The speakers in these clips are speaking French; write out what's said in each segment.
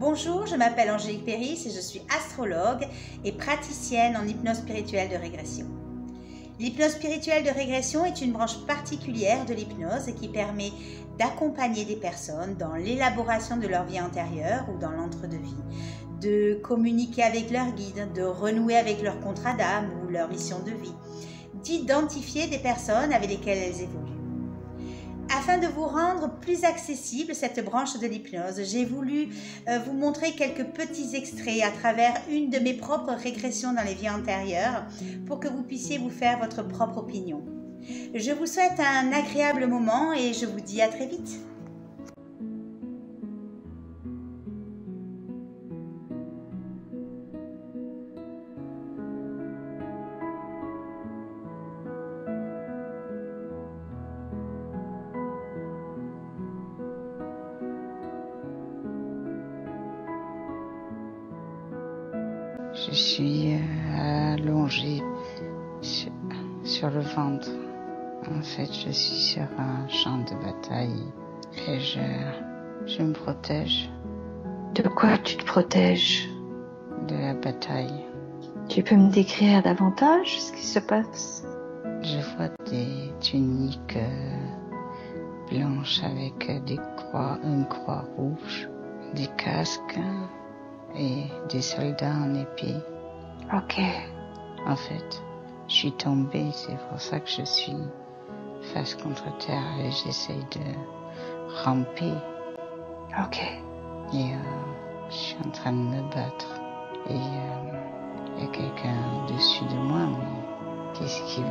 Bonjour, je m'appelle Angélique Péris et je suis astrologue et praticienne en hypnose spirituelle de régression. L'hypnose spirituelle de régression est une branche particulière de l'hypnose qui permet d'accompagner des personnes dans l'élaboration de leur vie antérieure ou dans l'entre-deux-vie, de communiquer avec leur guide, de renouer avec leur contrat d'âme ou leur mission de vie, d'identifier des personnes avec lesquelles elles évoluent. Afin de vous rendre plus accessible cette branche de l'hypnose, j'ai voulu vous montrer quelques petits extraits à travers une de mes propres régressions dans les vies antérieures pour que vous puissiez vous faire votre propre opinion. Je vous souhaite un agréable moment et je vous dis à très vite. Je suis allongée sur le ventre. En fait, je suis sur un champ de bataille et je me protège. De quoi tu te protèges? De la bataille. Tu peux me décrire davantage ce qui se passe? Je vois des tuniques blanches avec une croix rouge, des casques et des soldats en épée. Ok. En fait, je suis tombée, c'est pour ça que je suis face contre terre et j'essaye de ramper. Ok. Et je suis en train de me battre. Et il y a quelqu'un au-dessus de moi, mais qu'est-ce qui veut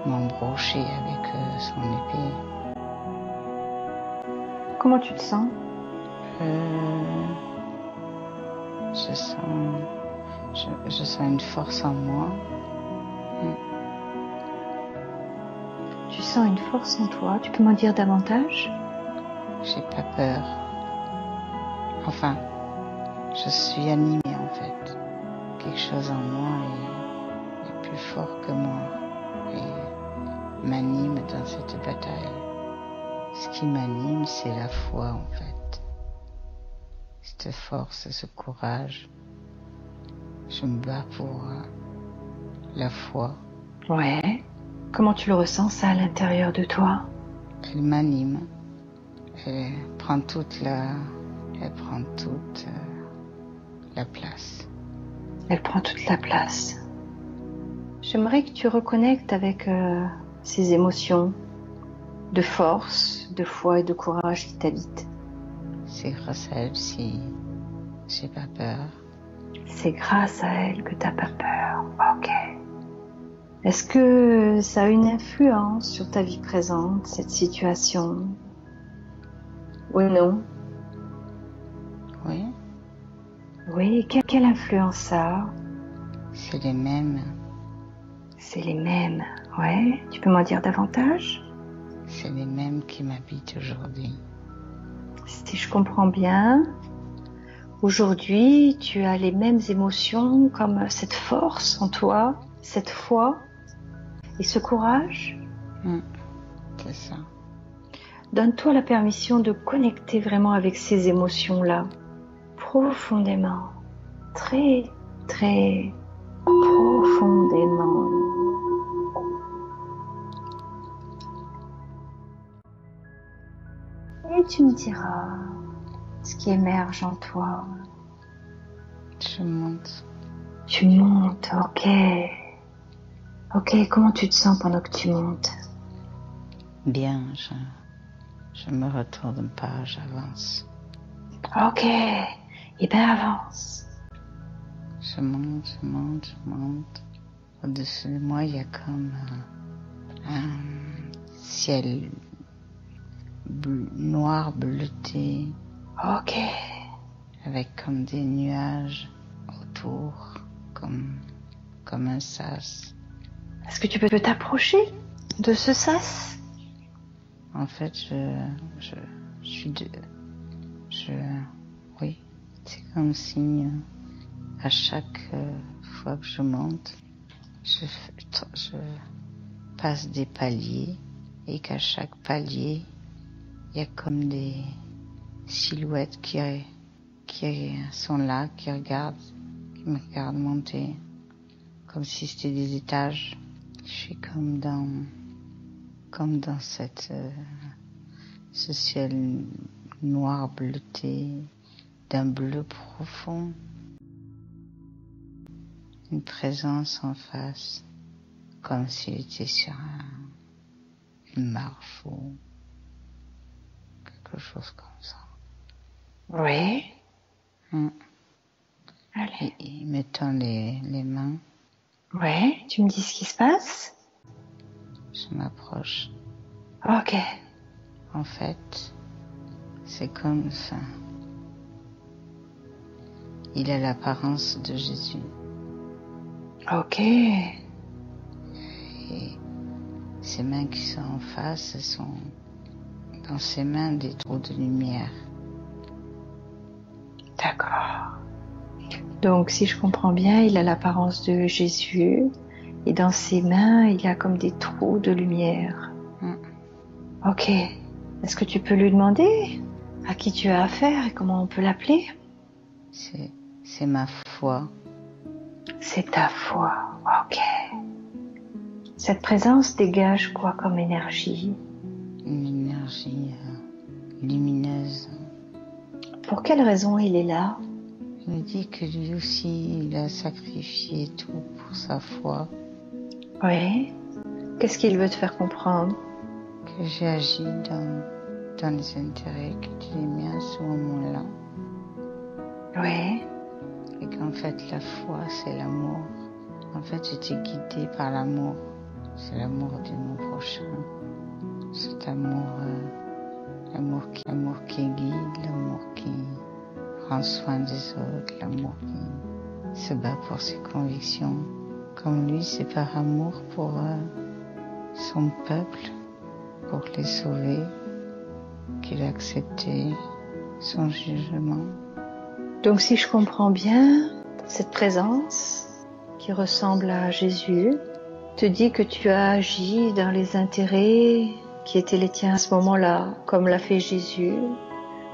m'embrocher avec son épée? Comment tu te sens? Je sens une force en moi. Tu sens une force en toi. Tu peux m'en dire davantage? J'ai pas peur. Enfin, je suis animée en fait. Quelque chose en moi est plus fort que moi et m'anime dans cette bataille. Ce qui m'anime, c'est la foi en fait. Cette force, ce courage. Je me bats pour la foi. Ouais. Comment tu le ressens ça à l'intérieur de toi? Elle m'anime. Elle prend toute la place. Elle prend toute la place. J'aimerais que tu reconnectes avec ces émotions de force, de foi et de courage qui t'habitent. C'est grâce à elle si j'ai pas peur. C'est grâce à elle que t'as pas peur. Ok. Est-ce que ça a une influence sur ta vie présente, cette situation? Ou non? Oui. Oui, quelle influence ça a? C'est les mêmes. C'est les mêmes, ouais. Tu peux m'en dire davantage? C'est les mêmes qui m'habitent aujourd'hui. Si je comprends bien, aujourd'hui, tu as les mêmes émotions comme cette force en toi, cette foi et ce courage. C'est ça. Donne-toi la permission de connecter vraiment avec ces émotions-là, profondément, très, très profondément. Et tu me diras ce qui émerge en toi. Je monte. Tu montes, ok. Ok, comment tu te sens pendant que tu montes? Bien, je me retourne pas, j'avance. Ok, et bien avance. Je monte. Au-dessus de moi, il y a comme un ciel noir bleuté. Ok. Avec comme des nuages autour, comme un sas. Est-ce que tu peux t'approcher de ce sas? En fait, oui, c'est comme si à chaque fois que je monte, je passe des paliers et qu'à chaque palier, il y a comme des silhouettes qui sont là, qui me regardent monter, comme si c'était des étages. Je suis comme dans ce ciel noir bleuté, d'un bleu profond. Une présence en face, comme s'il était sur une marche ou quelque chose comme ça. Oui. Mm. Allez. Il me tend les mains. Oui, tu me dis ce qui se passe? Je m'approche. Ok. En fait, c'est comme ça. Il a l'apparence de Jésus. Ok. Et ses mains qui sont en face, sont dans ses mains des trous de lumière. D'accord. Donc, si je comprends bien, il a l'apparence de Jésus et dans ses mains, il a comme des trous de lumière. Ok. Est-ce que tu peux lui demander à qui tu as affaire et comment on peut l'appeler? C'est ma foi. C'est ta foi. Ok. Cette présence dégage quoi comme énergie? Une énergie lumineuse. Pour quelle raison il est là? Il me dit que lui aussi, il a sacrifié tout pour sa foi. Oui. Qu'est-ce qu'il veut te faire comprendre? Que j'ai agi dans les intérêts qui étaient les miens à ce moment-là. Oui. Et qu'en fait, la foi, c'est l'amour. En fait, j'étais guidée par l'amour. C'est l'amour de mon prochain. Cet amour, l'amour qui guide, l'amour qui prend soin des autres, l'amour qui se bat pour ses convictions. Comme lui, c'est par amour pour son peuple, pour les sauver, qu'il a accepté son jugement. Donc si je comprends bien, cette présence qui ressemble à Jésus te dit que tu as agi dans les intérêts qui étaient les tiens à ce moment-là, comme l'a fait Jésus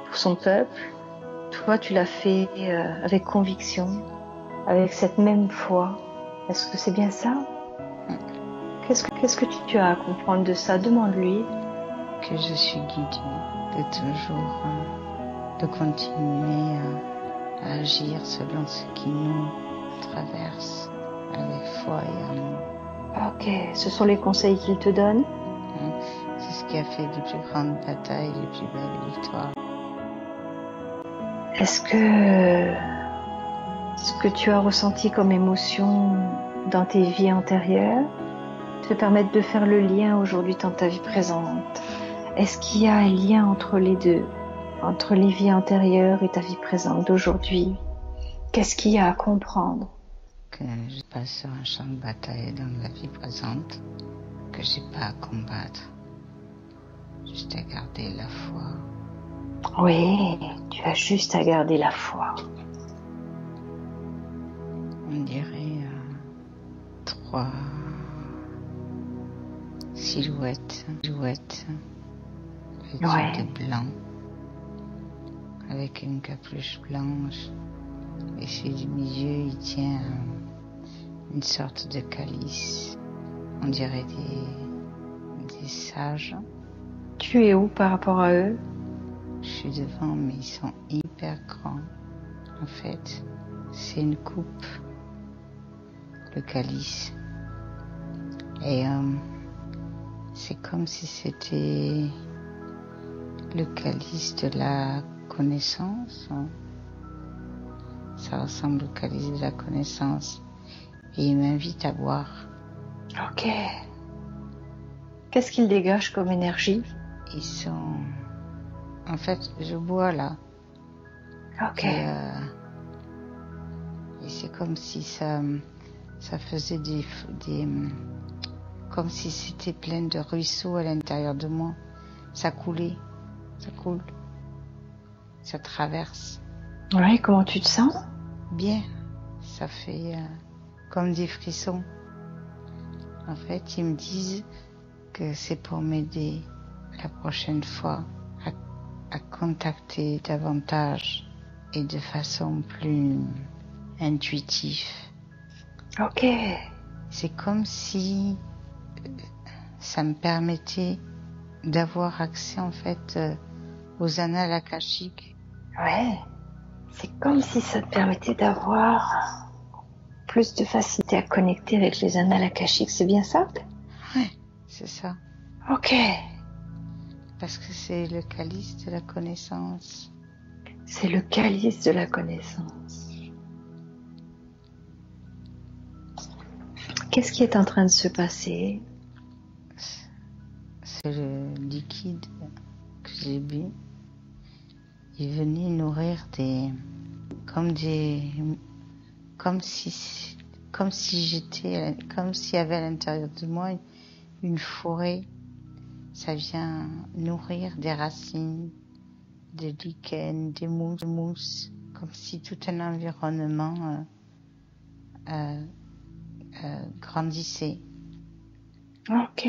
pour son peuple. Toi, tu l'as fait avec conviction, avec cette même foi. Est-ce que c'est bien ça? Qu'est-ce que tu as à comprendre de ça? Demande-lui. Que je suis guidée de toujours, de continuer à agir selon ce qui nous traverse avec foi et amour. Ok, ce sont les conseils qu'il te donne? C'est ce qui a fait les plus grandes batailles, les plus belles victoires. Est-ce que ce que tu as ressenti comme émotion dans tes vies antérieures te permettent de faire le lien aujourd'hui dans ta vie présente? Est-ce qu'il y a un lien entre les deux, entre les vies antérieures et ta vie présente d'aujourd'hui? Qu'est-ce qu'il y a à comprendre? Que je passe sur un champ de bataille dans la vie présente, que j'ai pas à combattre, juste à garder la foi. Oui, tu as juste à garder la foi. On dirait 3 silhouettes vêtues de blanc, avec une capuche blanche, et celui du milieu, il tient une sorte de calice. On dirait des sages. Tu es où par rapport à eux? Je suis devant, mais ils sont hyper grands. En fait, c'est une coupe, le calice. Et c'est comme si c'était le calice de la connaissance. Ça ressemble au calice de la connaissance. Et il m'invite à boire. Ok. Qu'est-ce qu'ils dégagent comme énergie? Ils sont... En fait, je bois là. Ok. Et c'est comme si ça faisait des comme si c'était plein de ruisseaux à l'intérieur de moi. Ça coulait, ça coule, ça traverse. Oui, comment tu te sens? Bien, ça fait comme des frissons. En fait, ils me disent que c'est pour m'aider la prochaine fois à contacter davantage et de façon plus intuitive. Ok. C'est comme si ça me permettait d'avoir accès en fait aux annales akashiques. Ouais. C'est comme si ça te permettait d'avoir plus de facilité à connecter avec les annales akashiques, c'est bien ça? Ouais, c'est ça. Ok. Parce que c'est le calice de la connaissance. C'est le calice de la connaissance. Qu'est-ce qui est en train de se passer? C'est le liquide que j'ai bu. Il venait nourrir comme s'il y avait à l'intérieur de moi une forêt. Ça vient nourrir des racines, des lichens, des mousses, comme si tout un environnement grandissait. Ok.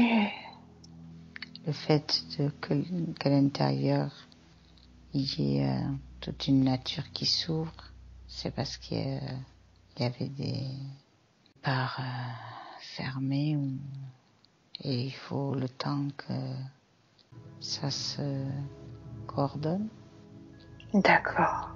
Le fait qu'à l'intérieur, il y ait toute une nature qui s'ouvre, c'est parce qu'il y avait des parts fermées et il faut le temps que ça se coordonne. D'accord.